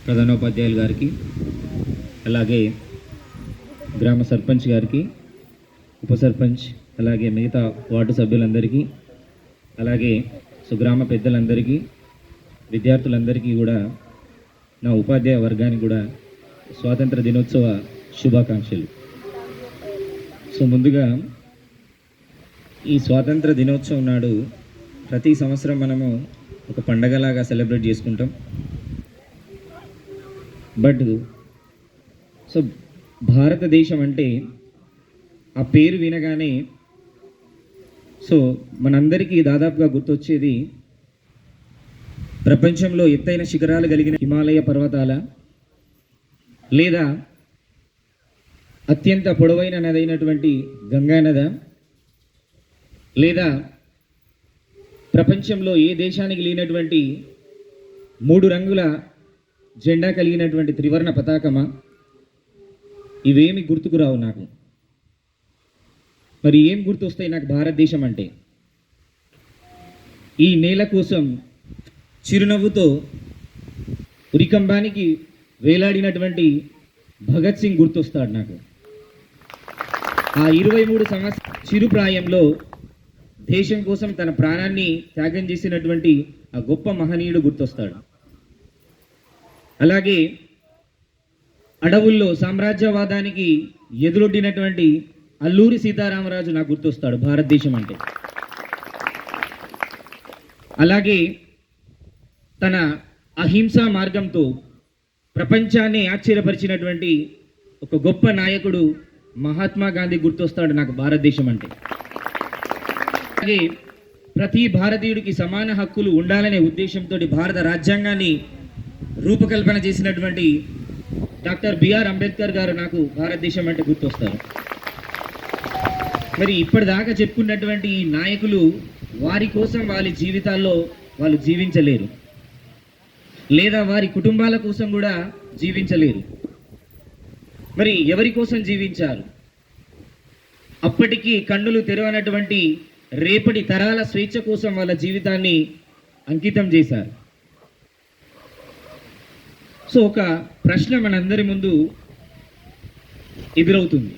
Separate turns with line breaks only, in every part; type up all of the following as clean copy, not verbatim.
ప్రధానోపాధ్యాయులు గారికి, అలాగే గ్రామ సర్పంచ్ గారికి, ఉప సర్పంచ్, అలాగే మిగతా వార్డు సభ్యులందరికీ, అలాగే గ్రామ పెద్దలందరికీ, విద్యార్థులందరికీ కూడా, నా ఉపాధ్యాయ వర్గానికి కూడా స్వాతంత్ర దినోత్సవ శుభాకాంక్షలు. ముందుగా ఈ స్వాతంత్ర దినోత్సవం నాడు ప్రతి సంవత్సరం మనము ఒక పండగలాగా సెలబ్రేట్ చేసుకుంటాం. బట్ భారతదేశం అంటే ఆ పేరు వినగానే మనందరికీ దాదాపుగా గుర్తొచ్చేది ప్రపంచంలో ఎత్తైన శిఖరాలు కలిగిన హిమాలయ పర్వతాల, లేదా అత్యంత పొడవైన నదైనటువంటి గంగా నద, లేదా ప్రపంచంలో ఏ దేశానికి లేనటువంటి 3 రంగుల జెండా కలిగినటువంటి త్రివర్ణ పతాకమా? ఇవేమి గుర్తుకు రావు నాకు. మరి ఏం గుర్తొస్తాయి నాకు భారతదేశం అంటే? ఈ నేల కోసం చిరునవ్వుతో ఉరికంబానికి వేలాడినటువంటి భగత్ సింగ్ గుర్తొస్తాడు నాకు. ఆ 23 సంవత్సరాల చిరుప్రాయంలో దేశం కోసం తన ప్రాణాన్ని త్యాగం చేసినటువంటి ఆ గొప్ప మహనీయుడు గుర్తొస్తాడు. అలాగే అడవుల్లో సామ్రాజ్యవాదానికి ఎదురొడ్డినటువంటి అల్లూరి సీతారామరాజు నాకు గుర్తొస్తాడు భారతదేశం అంటే. అలాగే తన అహింసా మార్గంతో ప్రపంచాన్ని ఆశ్చర్యపరిచినటువంటి ఒక గొప్ప నాయకుడు మహాత్మా గాంధీ గుర్తొస్తాడు నాకు భారతదేశం అంటే. అలాగే ప్రతి భారతీయుడికి సమాన హక్కులు ఉండాలనే ఉద్దేశంతో భారత రాజ్యాంగాన్ని రూపకల్పన చేసినటువంటి డాక్టర్ బిఆర్ అంబేద్కర్ గారు నాకు భారతదేశం అంటే గుర్తొస్తారు. మరి ఇప్పటిదాకా చెప్పుకున్నటువంటి ఈ నాయకులు వారి కోసం వారి జీవితాల్లో వాళ్ళు జీవించలేరు, లేదా వారి కుటుంబాల కోసం కూడా జీవించలేరు. మరి ఎవరి కోసం జీవించారు? అప్పటికి కన్నులు తెరవనటువంటి రేపటి తరాల స్వేచ్ఛ కోసం వాళ్ళ జీవితాన్ని అంకితం చేశారు. ఒక ప్రశ్న మనందరి ముందు ఎదురవుతుంది.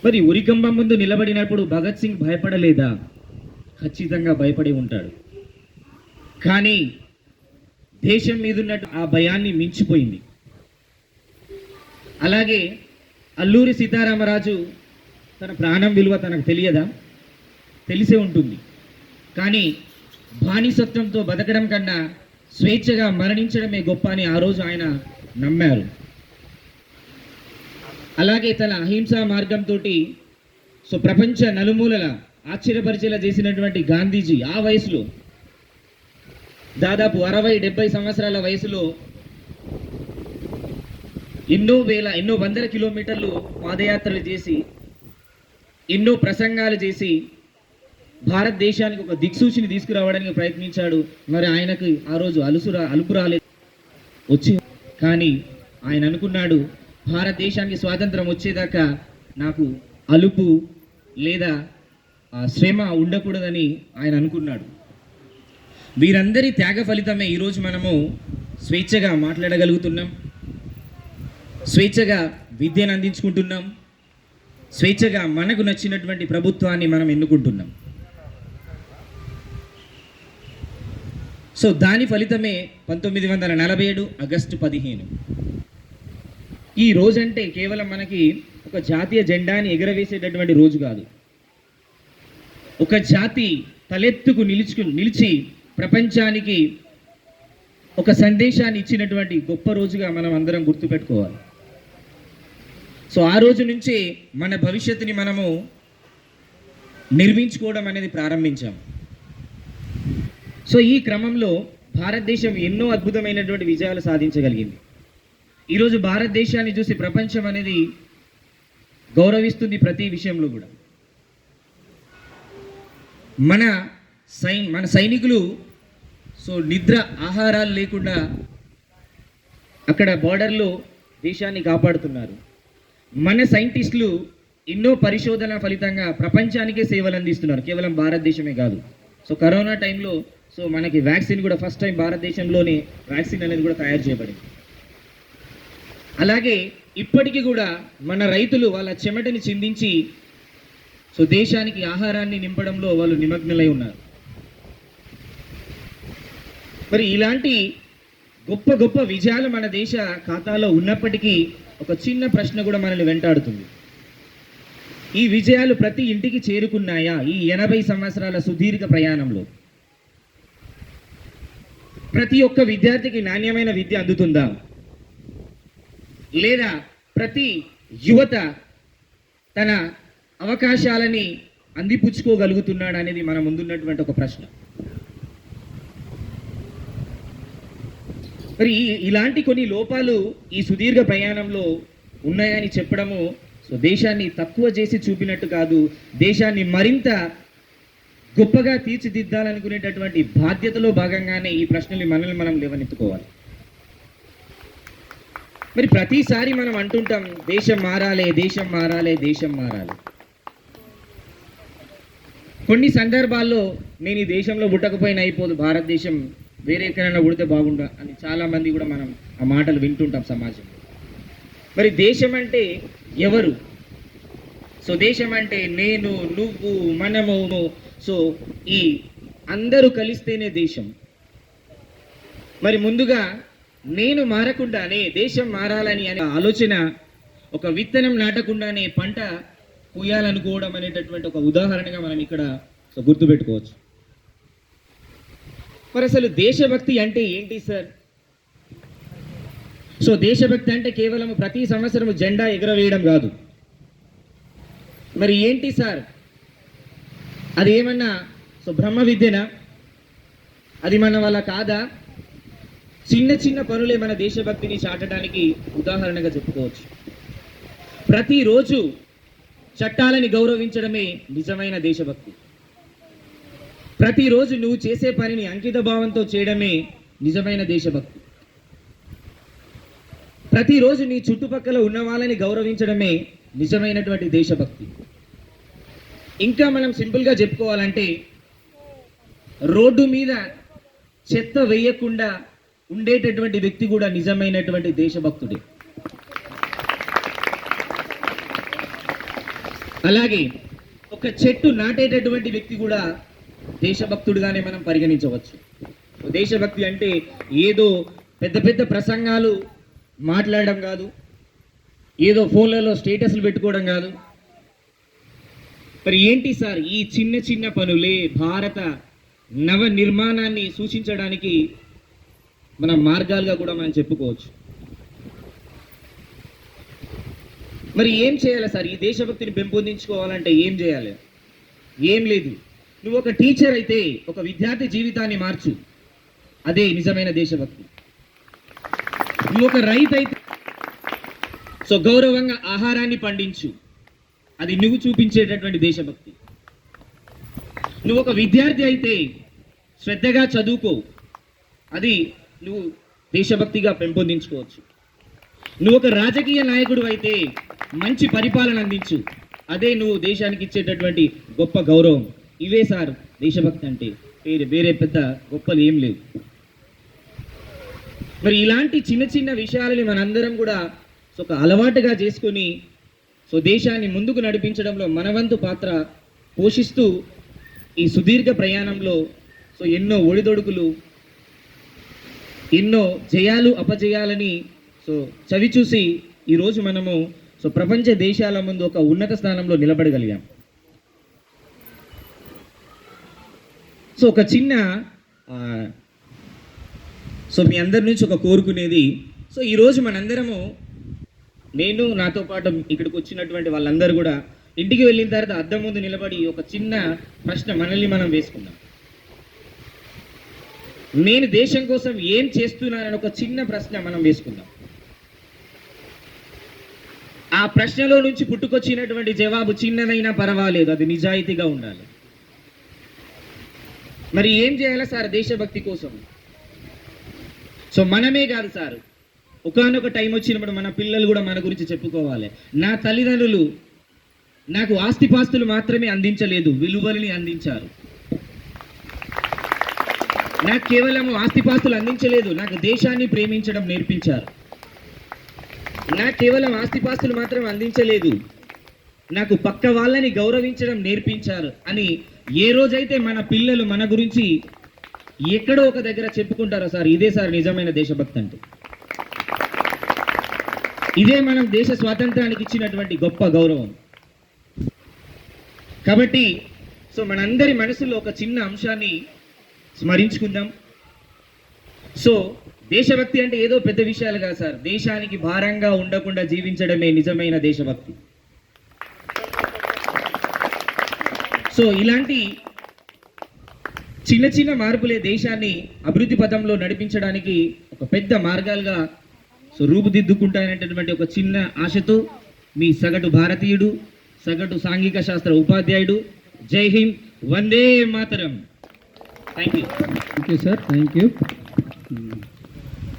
మరి ఉరికంబం ముందు నిలబడినప్పుడు భగత్ సింగ్ భయపడలేదా? ఖచ్చితంగా భయపడి ఉంటాడు. కానీ దేశం మీద ఉన్నట్టు ఆ భయాన్ని మించిపోయింది. అలాగే అల్లూరి సీతారామరాజు తన ప్రాణం విలువ తనకు తెలియదా? తెలిసే ఉంటుంది. కానీ బానిసత్వంతో బతకడం కన్నా స్వేచ్ఛగా మరణించడమే గొప్ప అని ఆ రోజు ఆయన నమ్మారు. అలాగే తన అహింసా మార్గంతో ప్రపంచ నలుమూలల ఆశ్చర్యపరిచేలా చేసినటువంటి గాంధీజీ ఆ వయసులో, దాదాపు 60-70 సంవత్సరాల వయసులో ఎన్నో వందల కిలోమీటర్లు పాదయాత్రలు చేసి, ఎన్నో ప్రసంగాలు చేసి భారతదేశానికి ఒక దిక్సూచిని తీసుకురావడానికి ప్రయత్నించాడు. మరి ఆయనకు ఆ రోజు అలుపు రాలేదు వచ్చి. కానీ ఆయన అనుకున్నాడు, భారతదేశానికి స్వాతంత్రం వచ్చేదాకా నాకు అలుపు లేదా శ్రమ ఉండకూడదని ఆయన అనుకున్నాడు. వీరందరి త్యాగ ఫలితమే ఈరోజు మనము స్వేచ్ఛగా మాట్లాడగలుగుతున్నాం, స్వేచ్ఛగా విద్యను అందించుకుంటున్నాం, స్వేచ్ఛగా మనకు నచ్చినటువంటి ప్రభుత్వాన్ని మనం ఎన్నుకుంటున్నాం. దాని ఫలితమే 1947 ఆగస్టు 15. ఈ రోజంటే కేవలం మనకి ఒక జాతీయ జెండాని ఎగరవేసేటటువంటి రోజు కాదు. ఒక జాతి తలెత్తుకు నిలిచి ప్రపంచానికి ఒక సందేశాన్ని ఇచ్చినటువంటి గొప్ప రోజుగా మనం అందరం గుర్తుపెట్టుకోవాలి. ఆ రోజు నుంచి మన భవిష్యత్తుని మనము నిర్మించుకోవడం అనేది ప్రారంభించాం. ఈ క్రమంలో భారతదేశం ఎన్నో అద్భుతమైనటువంటి విజయాలు సాధించగలిగింది. ఈరోజు భారతదేశాన్ని చూసి ప్రపంచం అనేది గౌరవిస్తుంది ప్రతి విషయంలో కూడా. మన సైనికులు నిద్ర ఆహారాలు లేకుండా అక్కడ బార్డర్లో దేశాన్ని కాపాడుతున్నారు. మన సైంటిస్టులు ఎన్నో పరిశోధన ఫలితంగా ప్రపంచానికే సేవలు అందిస్తున్నారు, కేవలం భారతదేశమే కాదు. కరోనా టైంలో సో మనకి వ్యాక్సిన్ కూడా ఫస్ట్ టైం భారతదేశంలోనే వ్యాక్సిన్ అనేది కూడా తయారు చేయబడింది. అలాగే ఇప్పటికీ కూడా మన రైతులు వాళ్ళ చెమటని చిందించి సో దేశానికి ఆహారాన్ని నింపడంలో వాళ్ళు నిమగ్నులై ఉన్నారు. మరి ఇలాంటి గొప్ప గొప్ప విజయాలు మన దేశ ఖాతాలో ఉన్నప్పటికీ ఒక చిన్న ప్రశ్న కూడా మనల్ని వెంటాడుతుంది. ఈ విజయాలు ప్రతి ఇంటికి చేరుకున్నాయా? ఈ 80 సంవత్సరాల సుదీర్ఘ ప్రయాణంలో ప్రతి ఒక్క విద్యార్థికి నాణ్యమైన విద్య అందుతుందా? లేదా ప్రతి యువత తన అవకాశాలని అందిపుచ్చుకోగలుగుతున్నాడు అనేది మన ముందున్నటువంటి ఒక ప్రశ్న. మరి ఇలాంటి కొన్ని లోపాలు ఈ సుదీర్ఘ ప్రయాణంలో ఉన్నాయని చెప్పడము సో దేశాన్ని తక్కువ చేసి చూపినట్టు కాదు, దేశాన్ని మరింత గొప్పగా తీర్చిదిద్దాలనుకునేటటువంటి బాధ్యతలో భాగంగానే ఈ ప్రశ్నల్ని మనల్ని మనం లేవనెత్తుకోవాలి. మరి ప్రతిసారి మనం అంటుంటాం దేశం మారాలి, దేశం మారాలి, దేశం మారాలి. కొన్ని సందర్భాల్లో నేను ఈ దేశంలో పుట్టకపోయినా అయిపోదు, భారతదేశం వేరే ఎక్కడైనా పుడితే బాగుండా అని చాలామంది కూడా మనం ఆ మాటలు వింటుంటాం సమాజంలో. మరి దేశం అంటే ఎవరు? సో దేశం అంటే నేను, నువ్వు, మనము. సో ఈ అందరూ కలిస్తేనే దేశం. మరి ముందుగా నేను మారకుండానే దేశం మారాలని అనే ఆలోచన, ఒక విత్తనం నాటకుండానే పంట పూయాలనుకోవడం అనేటటువంటి ఒక ఉదాహరణగా మనం ఇక్కడ సో గుర్తుపెట్టుకోవచ్చు. మరి అసలు దేశభక్తి అంటే ఏంటి సార్? సో దేశభక్తి అంటే కేవలం ప్రతి సంవత్సరం జెండా ఎగరవేయడం కాదు. మరి ఏంటి సార్? అది ఏమన్నా సో బ్రహ్మ విద్యనా? అది మన వల్ల కాదా? చిన్న చిన్న పనులే మన దేశభక్తిని చాటడానికి ఉదాహరణగా చెప్పుకోవచ్చు. ప్రతిరోజు చట్టాలని గౌరవించడమే నిజమైన దేశభక్తి. ప్రతిరోజు నువ్వు చేసే పనిని అంకిత భావంతో చేయడమే నిజమైన దేశభక్తి. ప్రతిరోజు నీ చుట్టుపక్కల ఉన్న వాళ్ళని గౌరవించడమే నిజమైనటువంటి దేశభక్తి. ఇంకా మనం సింపుల్గా చెప్పుకోవాలంటే రోడ్డు మీద చెత్త వేయకుండా ఉండేటటువంటి వ్యక్తి కూడా నిజమైనటువంటి దేశభక్తుడే. అలాగే ఒక చెట్టు నాటేటటువంటి వ్యక్తి కూడా దేశభక్తుడిగానే మనం పరిగణించవచ్చు. దేశభక్తి అంటే ఏదో పెద్ద పెద్ద ప్రసంగాలు మాట్లాడడం కాదు, ఏదో ఫోన్లలో స్టేటస్లు పెట్టుకోవడం కాదు. మరి ఏంటి సార్? ఈ చిన్న చిన్న పనులే భారత నవ నిర్మాణాన్ని సూచించడానికి మన మార్గాలుగా కూడా మనం చెప్పుకోవచ్చు. మరి ఏం చేయాలి సార్? ఈ దేశభక్తిని పెంపొందించుకోవాలంటే ఏం చేయాలి? ఏం లేదు. నువ్వు ఒక టీచర్ అయితే ఒక విద్యార్థి జీవితాన్ని మార్చు, అదే నిజమైన దేశభక్తి. నువ్వు ఒక రైతు అయితే సో గౌరవంగా ఆహారాన్ని పండించు, అది నువ్వు చూపించేటటువంటి దేశభక్తి. నువ్వు ఒక విద్యార్థి అయితే శ్రద్ధగా చదువుకో, అది నువ్వు దేశభక్తిగా పెంపొందించుకోవచ్చు. నువ్వు ఒక రాజకీయ నాయకుడు అయితే మంచి పరిపాలన అందించు, అదే నువ్వు దేశానికి ఇచ్చేటటువంటి గొప్ప గౌరవం. ఇవే సార్ దేశభక్తి అంటే, వేరే పెద్ద గొప్పలు ఏం లేవు. మరి ఇలాంటి చిన్న చిన్న విషయాలని మనందరం కూడా ఒక అలవాటుగా చేసుకొని సో దేశాన్ని ముందుకు నడిపించడంలో మనవంతు పాత్ర పోషిస్తూ ఈ సుదీర్ఘ ప్రయాణంలో సో ఎన్నో ఒడిదొడుకులు, ఎన్నో జయాలు అపజయాలని సో చవిచూసి ఈరోజు మనము సో ప్రపంచ దేశాల ముందు ఒక ఉన్నత స్థానంలో నిలబడగలిగాం. సో ఒక చిన్న సో మీ అందరి నుంచి ఒక కోరుకునేది, సో ఈరోజు మనందరము, నేను నాతో పాటు ఇక్కడికి వచ్చినటువంటి వాళ్ళందరూ కూడా ఇంటికి వెళ్ళిన తర్వాత అద్దం ముందు నిలబడి ఒక చిన్న ప్రశ్న మనల్ని మనం వేసుకుందాం. నేను దేశం కోసం ఏం చేస్తున్నానని ఒక చిన్న ప్రశ్న మనం వేసుకుందాం. ఆ ప్రశ్నలో నుంచి పుట్టుకొచ్చినటువంటి జవాబు చిన్నదైనా పర్వాలేదు, అది నిజాయితీగా ఉండాలి. మరి ఏం చేయాలి సార్ దేశభక్తి కోసం? సో మనమే కాదు సార్, ఒకానొక టైం వచ్చినప్పుడు మన పిల్లలు కూడా మన గురించి చెప్పుకోవాలి. నా తల్లిదండ్రులు నాకు ఆస్తిపాస్తులు మాత్రమే అందించలేదు, విలువలని అందించారు. నాకు కేవలం ఆస్తిపాస్తులు అందించలేదు, నాకు దేశాన్ని ప్రేమించడం నేర్పించారు. నాకు కేవలం ఆస్తిపాస్తులు మాత్రం అందించలేదు, నాకు పక్క వాళ్ళని గౌరవించడం నేర్పించారు అని ఏ రోజైతే మన పిల్లలు మన గురించి ఎక్కడో ఒక దగ్గర చెప్పుకుంటారో సార్, ఇదే సార్ నిజమైన దేశభక్తి అంటే. ఇదే మనం దేశ స్వాతంత్రానికి ఇచ్చినటువంటి గొప్ప గౌరవం. కాబట్టి సో మనందరి మనసులో ఒక చిన్న అంశాన్ని స్మరించుకుందాం. సో దేశభక్తి అంటే ఏదో పెద్ద విషయాలు కాదు సార్, దేశానికి భారంగా ఉండకుండా జీవించడమే నిజమైన దేశభక్తి. సో ఇలాంటి చిన్న చిన్న మార్పులే దేశాన్ని అభివృద్ధి పథంలో నడిపించడానికి ఒక పెద్ద మార్గాలుగా సో రూపుదిద్దుకుంటాననేటటువంటి ఒక చిన్న ఆశతో మీ సగటు భారతీయుడు, సగటు సాంఘిక శాస్త్ర ఉపాధ్యాయుడు. జై హింద్, వందే మాతరం. Thank you.
Okay sir, thank you.